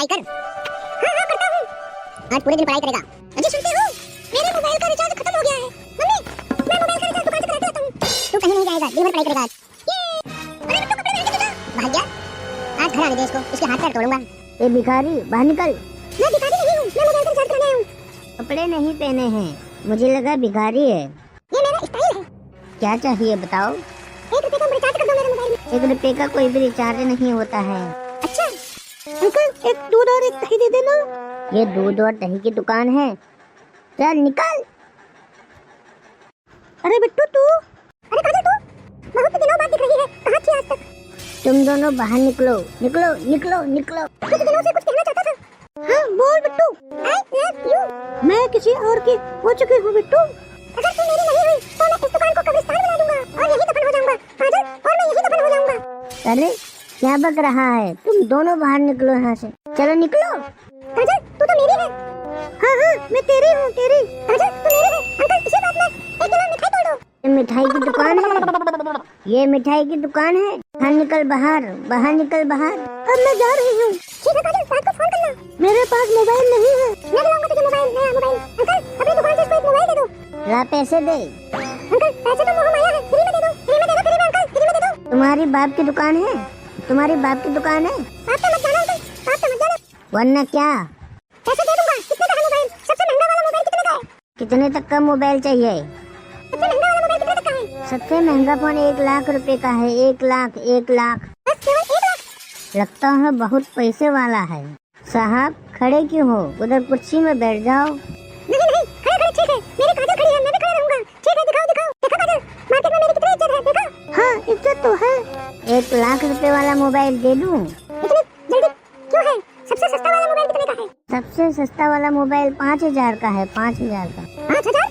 पढ़ाई कर। हाँ हाँ करता हूँ। आज पूरे दिन पढ़ाई करेगा। अजी सुनते हो, मेरे मोबाइल का रिचार्ज खत्म हो गया है। मम्मी, मैं मोबाइल का रिचार्ज दुकान से करा के लाता हूँ। तू कहीं नहीं जाएगा, दिन भर पढ़ाई करेगा आज। अरे बिट्टू कपड़े पहन के जा। भाग जा। आज घर आने दे इसको, इसके हाथ पैर तोड़ूंगा। ए भिखारी, बाहर निकल। मैं भिखारी नहीं हूँ, मैं मोबाइल का रिचार्ज कराने आया हूँ। कपड़े नहीं पहने हैं, मुझे लगा भिखारी है। ये मेरा स्टाइल है। क्या चाहिए बताओ? 1 रुपए का रिचार्ज कर दो मेरे मोबाइल में। 1 रुपए का कोई भी रिचार्ज नहीं होता है। अच्छा अंकल, एक दूध और एक दही दे देना। ये दूध और दही की दुकान है, चल निकल। अरे बिट्टू तू, अरे काजल तू, बहुत दिनों बाद दिख रही है, कहाँ थी आज तक? तुम दोनों बाहर निकलो, निकलो निकलो निकलो। कुछ दिनों से कुछ कहना चाहता था। हाँ बोल बिट्टू। I love you. मैं किसी और की हो चुकी हूँ बिट्टू। अगर तू मेरी नहीं हुई तो मैं इस दुकान को कब्रिस्तान बना दूंगा और यहीं दफन हो जाऊंगा काजल, और मैं यहीं दफन हो जाऊंगा। अरे क्या बक रहा है? तुम दोनों बाहर निकलो यहाँ से, चलो निकलो। काजल तू तो मेरी है। हाँ हाँ मैं तेरी हूँ, तेरी। काजल तू मेरी है। अंकल इसी बात में 1 किलो मिठाई तोड़ दो। ये मिठाई की दुकान है, ये मिठाई की दुकान है। बाहर निकल, बाहर बाहर निकल बाहर। अब मैं जा रही हूँ। ठीक है काजल, रात को फोन करना। मेरे पास मोबाइल नहीं है। मैं दिलाऊंगा तुझे मोबाइल, नया मोबाइल। अंकल अपनी दुकान से इसको एक मोबाइल दे दो। ला पैसे दे। अंकल पैसे तो मोह माया है, फ्री में दे दो, फ्री में दे दो, फ्री में अंकल, फ्री में दे दो। तुम्हारी बाप की दुकान है, तुम्हारी बाप की दुकान है। आप तो मत जाना अंकल, आप तो मत जाना। वरना क्या? पैसे दे दूंगा। कितने का है मोबाइल? सबसे महंगा वाला मोबाइल कितने का है? कितने तक का मोबाइल चाहिए? सबसे महंगा वाला मोबाइल कितने तक का है? सबसे महंगा फोन 1 लाख रुपए का है। 1 लाख, 1 लाख। बस केवल 1 लाख? लगता है बहुत पैसे वाला है। साहब खड़े क्यों हो? उधर कुर्सी में बैठ जाओ। नहीं नहीं, खड़े खड़े ठीक है। मेरी काजल खड़ी है, मैं भी खड़ा रहूंगा। ठीक है दिखाओ दिखाओ। देखा काजल, मार्केट में मेरी कितनी इज्जत है, देखा? हाँ इज्जत तो है। 1 लाख रुपए वाला मोबाइल दे दूं? इतनी जल्दी क्यों है? सबसे सस्ता वाला मोबाइल कितने का है? सबसे सस्ता वाला मोबाइल 5000 का है, 5000 का। 5000?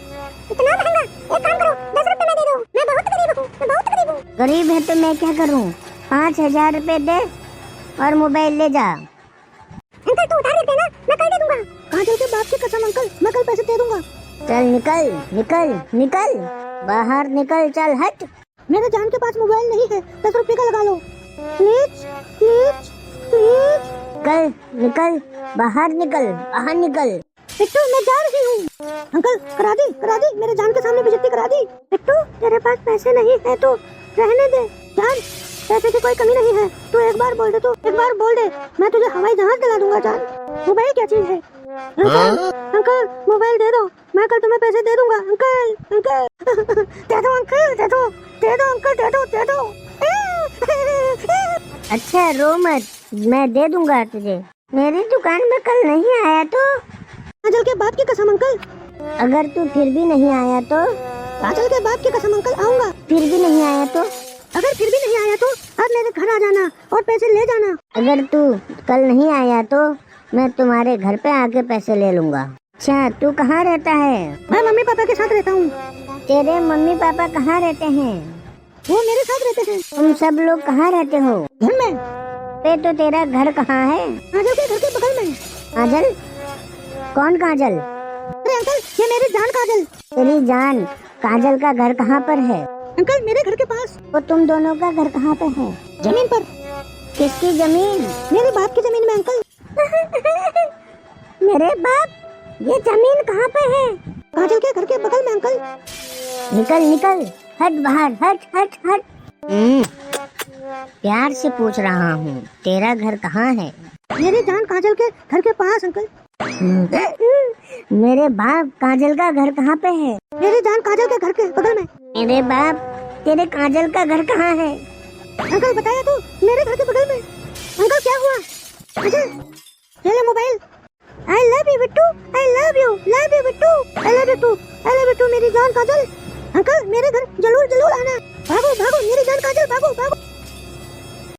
इतना महंगा? एक काम करो, 10 रुपए में दे दो। मैं बहुत गरीब हूँ, मैं बहुत गरीब हूँ। गरीब है तो मैं क्या करूं? 5000 रुपए दे और मोबाइल ले जा। अंकल तू उधार देना, मैं कल दे दूंगा। काजल के बाप की कसम अंकल, मैं कल पैसे दे दूंगा। चल निकल निकल निकल, बाहर निकल, चल हट। मेरे जान के पास मोबाइल नहीं है, 10 रुपए का लगा लो प्लीज प्लीज प्लीज। निकल निकल, बाहर निकल, बाहर निकल। बिट्टू मैं जा रही हूँ। अंकल करा दी, मेरे जान के सामने बेइज्जती करा दी। बिट्टू तेरे पास पैसे नहीं है तो रहने दे जान, पैसे की कोई कमी नहीं है। तू एक बार बोल दे, तो एक बार बोल दे, मैं तुझे हवाई जहाज दिला दूंगा जान। मोबाइल क्या चीज है? अंकल मोबाइल दे दो, मैं कल तुम्हें पैसे दे दूंगा। अंकल अंकल दे दो अंकल, दे दो दे दो अंकल, दे दो दे दो। अच्छा रो मत, मैं दे दूंगा तुझे। मेरी दुकान में कल नहीं आया तो? काजल के बाप की कसम अंकल। अगर तू फिर भी नहीं आया तो? काजल के बाप की कसम अंकल आऊंगा। फिर भी नहीं आया तो? अगर फिर भी नहीं आया तो अब मेरे घर आ जाना और पैसे ले जाना। अगर तू कल नहीं आया तो मैं तुम्हारे घर पे आके पैसे ले लूंगा। अच्छा तू कहाँ रहता है? मैं मम्मी पापा के साथ रहता हूँ। तेरे मम्मी पापा कहाँ रहते हैं? वो मेरे साथ रहते हैं। तुम सब लोग कहाँ रहते हो? घर में। तो तेरा घर कहाँ है? काजल के घर के बगल में। काजल? कौन काजल? अरे अंकल ये मेरी जान काजल। तेरी जान काजल का घर कहाँ पर है? अंकल मेरे घर के पास। वो तुम दोनों का घर कहाँ पे है? जमीन पर। किसकी जमीन? मेरे बाप की जमीन में अंकल। मेरे बाप? ये जमीन कहाँ पे है? काजल के घर के बगल में अंकल। निकल निकल, हट बाहर, हट हट हट। प्यार से पूछ रहा हूँ, तेरा घर कहाँ है? मेरी जान काजल के घर के पास अंकल। मेरे बाप काजल का घर कहाँ पे है? मेरी जान काजल के घर के बगल में। मेरे बाप तेरे काजल का घर कहाँ है? अंकल बताया तो, मेरे घर के बगल में। अंकल क्या हुआ? काजल ले ले mobile. I love you Bittu, I love you Bittu, I love you too, I love you too मेरी जान काजल। अंकल मेरे घर जरूर जरूर आना। भागो भागो मेरी जान काजल, भागो भागो।